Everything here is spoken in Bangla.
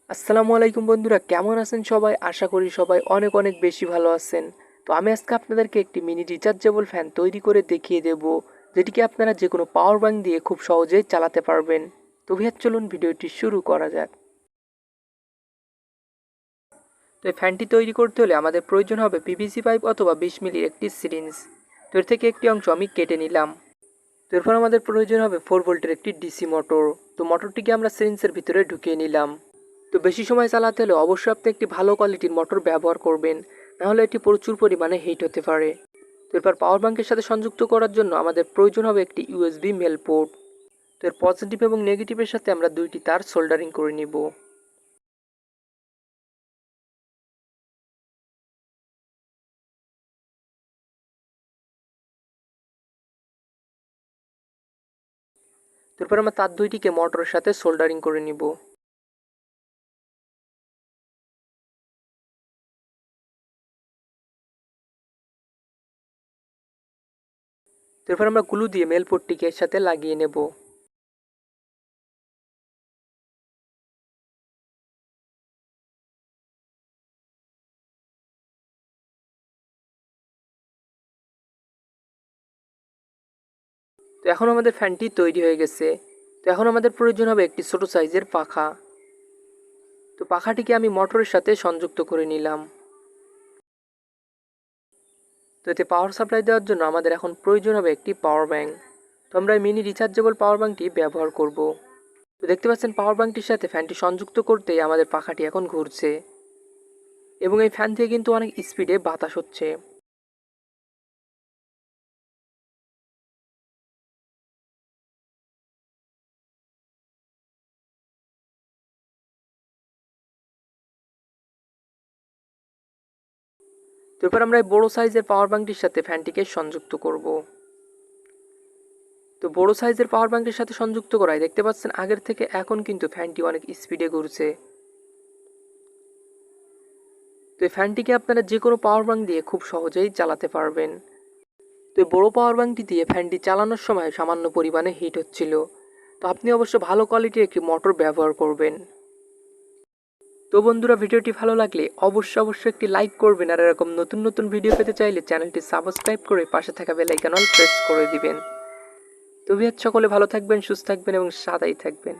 আসসালামু আলাইকুম বন্ধুরা, কেমন আছেন সবাই? আশা করি সবাই অনেক অনেক বেশি ভালো আছেন। তো আমি আজকে আপনাদেরকে একটি মিনি রিচার্জেবল ফ্যান তৈরি করে দেখিয়ে দেব, যেটিকে আপনারা যে কোনো পাওয়ার ব্যাংক দিয়ে খুব সহজেই চালাতে পারবেন। তো ভিউয়ার চলুন ভিডিওটি শুরু করা যাক। তো এই ফ্যানটি তৈরি করতে হলে আমাদের প্রয়োজন হবে পিভিসি পাইপ অথবা 20 মিলির একটি সিরিঞ্জ। তো এর থেকে একটি অংশ আমি কেটে নিলাম। তো এরপর আমাদের প্রয়োজন হবে 4 ভোল্টের একটি ডিসি মোটর। তো মোটরটিকে আমরা সিরিঞ্জের ভিতরে ঢুকিয়ে নিলাম। তো বেশি সময় চালাতে হলে অবশ্যই আপনি একটি ভালো কোয়ালিটির মোটর ব্যবহার করবেন, নাহলে এটি প্রচুর পরিমাণে হিট হতে পারে। তো এরপর পাওয়ার ব্যাংকের সাথে সংযুক্ত করার জন্য আমাদের প্রয়োজন হবে একটি ইউএসবি মেল পোর্ট। তো এর পজিটিভ এবং নেগেটিভের সাথে আমরা দুইটি তার সোল্ডারিং করে নিব। তারপর আমরা তার দুইটিকে মোটরের সাথে সোল্ডারিং করে নিব। তারপর আমরা গ্লু দিয়ে মেল পোর্টটিকে এর সাথে লাগিয়ে নেব। তো এখন আমাদের ফ্যানটি তৈরি হয়ে গেছে। তো এখন আমাদের প্রয়োজন হবে একটি ছোট সাইজের পাখা। তো পাখাটিকে আমি মোটরের সাথে সংযুক্ত করে নিলাম। তো এতে পাওয়ার সাপ্লাই দেওয়ার জন্য আমাদের এখন প্রয়োজন হবে একটি পাওয়ার ব্যাংক। তো আমরা এই মিনি রিচার্জেবল পাওয়ার ব্যাংকটি ব্যবহার করব। তো দেখতে পাচ্ছেন পাওয়ার ব্যাংকটির সাথে ফ্যানটি সংযুক্ত করতেই আমাদের পাখাটি এখন ঘুরছে, এবং এই ফ্যান থেকে কিন্তু অনেক স্পিডে বাতাস হচ্ছে। তো এরপর আমরা এই বড়ো সাইজের পাওয়ার ব্যাংকটির সাথে ফ্যানটিকে সংযুক্ত করব। তো বড় সাইজের পাওয়ার ব্যাংকের সাথে সংযুক্ত করায় দেখতে পাচ্ছেন আগের থেকে এখন কিন্তু ফ্যানটি অনেক স্পিডে ঘুরছে। তো এই ফ্যানটিকে আপনারা যে কোনো পাওয়ার ব্যাংক দিয়ে খুব সহজেই চালাতে পারবেন। তো এই বড়ো পাওয়ার ব্যাংকটি দিয়ে ফ্যানটি চালানোর সময় সামান্য পরিমাণে হিট হচ্ছিল। তো আপনি অবশ্য ভালো কোয়ালিটির একটি মোটর ব্যবহার করবেন। তো বন্ধুরা, ভিডিওটি ভালো লাগলে অবশ্যই একটি লাইক করবেন, আর এরকম নতুন নতুন ভিডিও পেতে চাইলে চ্যানেলটি সাবস্ক্রাইব করে পাশে থাকা বেল আইকন অল প্রেস করে দিবেন। তো ভিউয়ার্স, সকলে ভালো থাকবেন, সুস্থ থাকবেন এবং সাদাই থাকবেন।